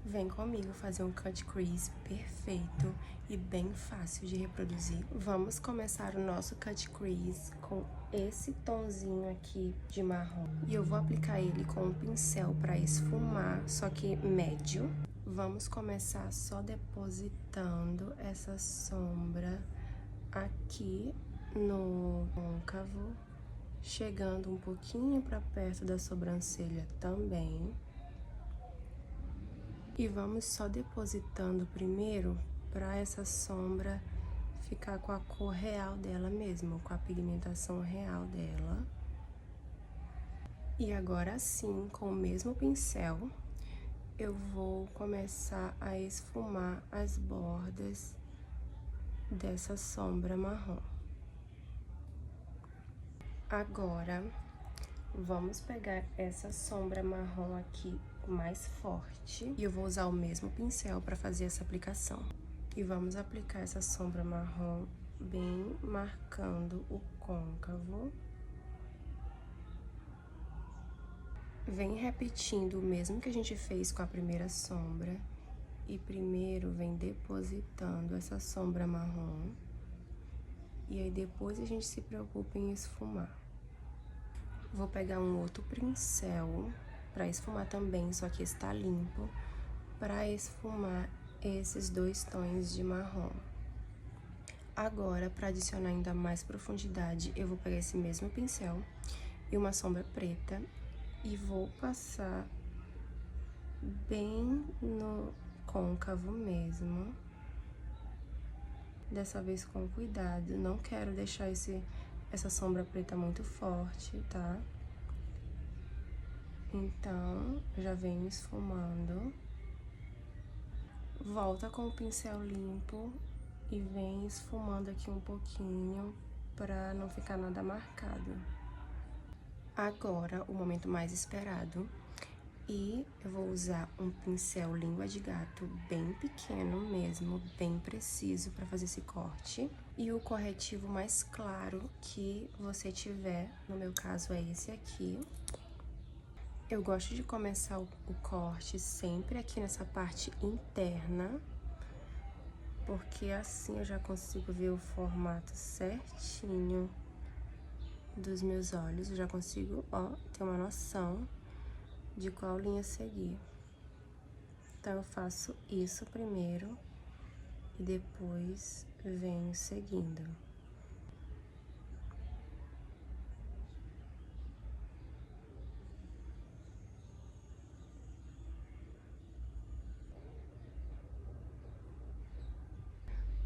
Vem comigo fazer um cut crease perfeito e bem fácil de reproduzir. Vamos começar o nosso cut crease com esse tomzinho aqui de marrom. E eu vou aplicar ele com um pincel para esfumar, só que médio. Vamos começar só depositando essa sombra aqui no côncavo, chegando um pouquinho para perto da sobrancelha também. E vamos só depositando primeiro para essa sombra ficar com a cor real dela mesmo, com a pigmentação real dela. E agora sim, com o mesmo pincel, eu vou começar a esfumar as bordas dessa sombra marrom. Agora, vamos pegar essa sombra marrom aqui mais forte e eu vou usar o mesmo pincel para fazer essa aplicação. E vamos aplicar essa sombra marrom bem marcando o côncavo. Vem repetindo o mesmo que a gente fez com a primeira sombra. E primeiro vem depositando essa sombra marrom. E aí depois a gente se preocupa em esfumar. Vou pegar um outro pincel para esfumar também, só que está limpo, para esfumar esses dois tons de marrom. Agora, para adicionar ainda mais profundidade, eu vou pegar esse mesmo pincel e uma sombra preta e vou passar bem no côncavo mesmo. Dessa vez com cuidado, não quero deixar essa sombra preta muito forte, tá? Então, já venho esfumando. Volta com o pincel limpo e vem esfumando aqui um pouquinho pra não ficar nada marcado. Agora, o momento mais esperado. E eu vou usar um pincel língua de gato bem pequeno mesmo, bem preciso para fazer esse corte. E o corretivo mais claro que você tiver, no meu caso é esse aqui. Eu gosto de começar o corte sempre aqui nessa parte interna, porque assim eu já consigo ver o formato certinho dos meus olhos. Eu já consigo, ó, ter uma noção de qual linha seguir. Então, eu faço isso primeiro e depois venho seguindo.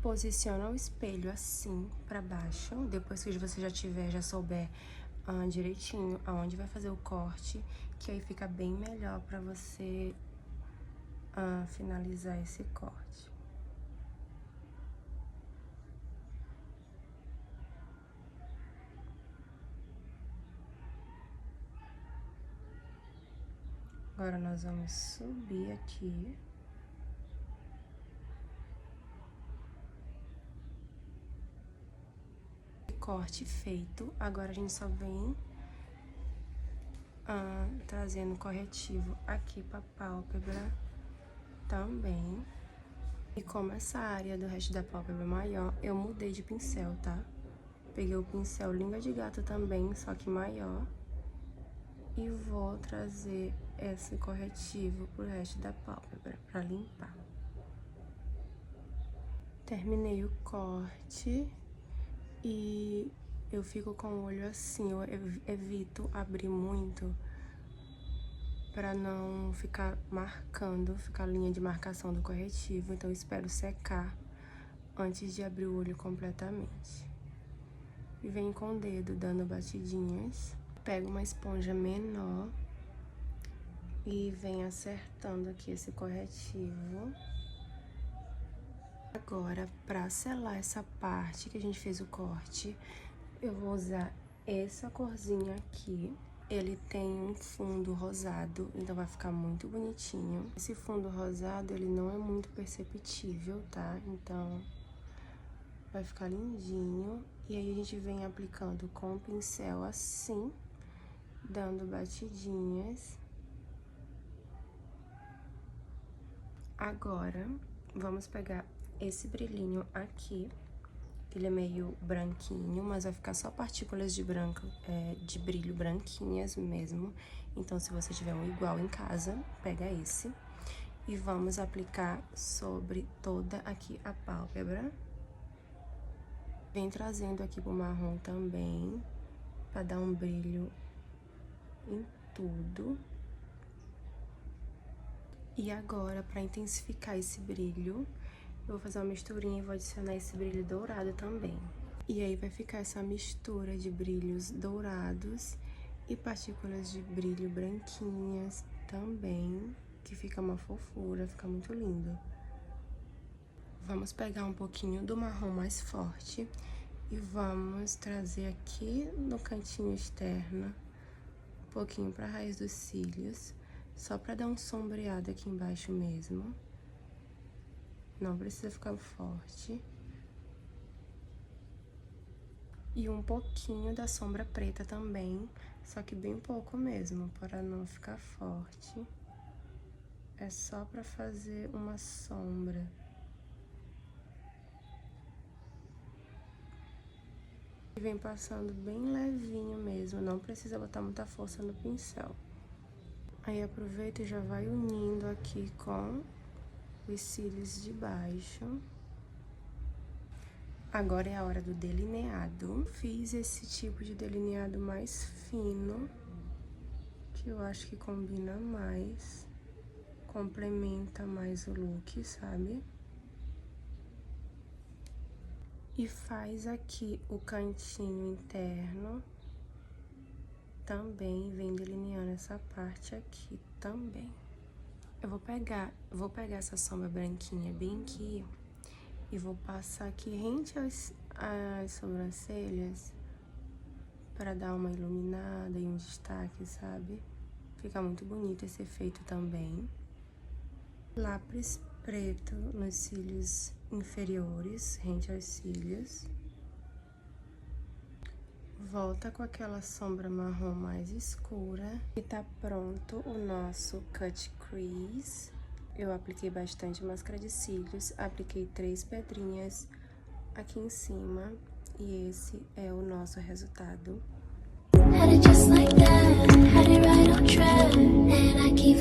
Posiciona o espelho assim pra baixo, depois que você já souber direitinho aonde vai fazer o corte, que aí fica bem melhor pra você finalizar esse corte. Agora, nós vamos subir aqui. Corte feito, agora a gente só vem trazendo corretivo aqui pra pálpebra também. E como essa área do resto da pálpebra é maior, eu mudei de pincel, tá? Peguei o pincel língua de gato também, só que maior. E vou trazer esse corretivo pro resto da pálpebra, pra limpar. Terminei o corte e eu fico com o olho assim, eu evito abrir muito pra não ficar marcando, ficar linha de marcação do corretivo. Então, eu espero secar antes de abrir o olho completamente. E venho com o dedo dando batidinhas. Pego uma esponja menor e venho acertando aqui esse corretivo. Agora, pra selar essa parte que a gente fez o corte, eu vou usar essa corzinha aqui. Ele tem um fundo rosado, então vai ficar muito bonitinho. Esse fundo rosado, ele não é muito perceptível, tá? Então, vai ficar lindinho. E aí, a gente vem aplicando com o pincel assim, dando batidinhas. Agora, vamos pegar esse brilhinho aqui, que ele é meio branquinho, mas vai ficar só partículas de branco, de brilho branquinhas mesmo. Então, se você tiver um igual em casa, pega esse. E vamos aplicar sobre toda aqui a pálpebra. Vem trazendo aqui pro marrom também, pra dar um brilho em tudo. E agora, pra intensificar esse brilho, eu vou fazer uma misturinha e vou adicionar esse brilho dourado também. E aí vai ficar essa mistura de brilhos dourados e partículas de brilho branquinhas também, que fica uma fofura, fica muito lindo. Vamos pegar um pouquinho do marrom mais forte e vamos trazer aqui no cantinho externo, um pouquinho pra raiz dos cílios, só pra dar um sombreado aqui embaixo mesmo. Não precisa ficar forte. E um pouquinho da sombra preta também, só que bem pouco mesmo, para não ficar forte. É só pra fazer uma sombra. E vem passando bem levinho mesmo, não precisa botar muita força no pincel. Aí aproveita e já vai unindo aqui com os cílios de baixo. Agora é a hora do delineado. Fiz esse tipo de delineado mais fino, que eu acho que combina mais, complementa mais o look, sabe? E faz aqui o cantinho interno, também vem delineando essa parte aqui também. Eu vou pegar essa sombra branquinha bem aqui e vou passar aqui rente às sobrancelhas para dar uma iluminada e um destaque, sabe? Fica muito bonito esse efeito também. Lápis preto nos cílios inferiores, rente aos cílios. Volta com aquela sombra marrom mais escura. E tá pronto o nosso cut crease. Eu apliquei bastante máscara de cílios, apliquei 3 pedrinhas aqui em cima. E esse é o nosso resultado. Had it just like that, had it right on track, and I keep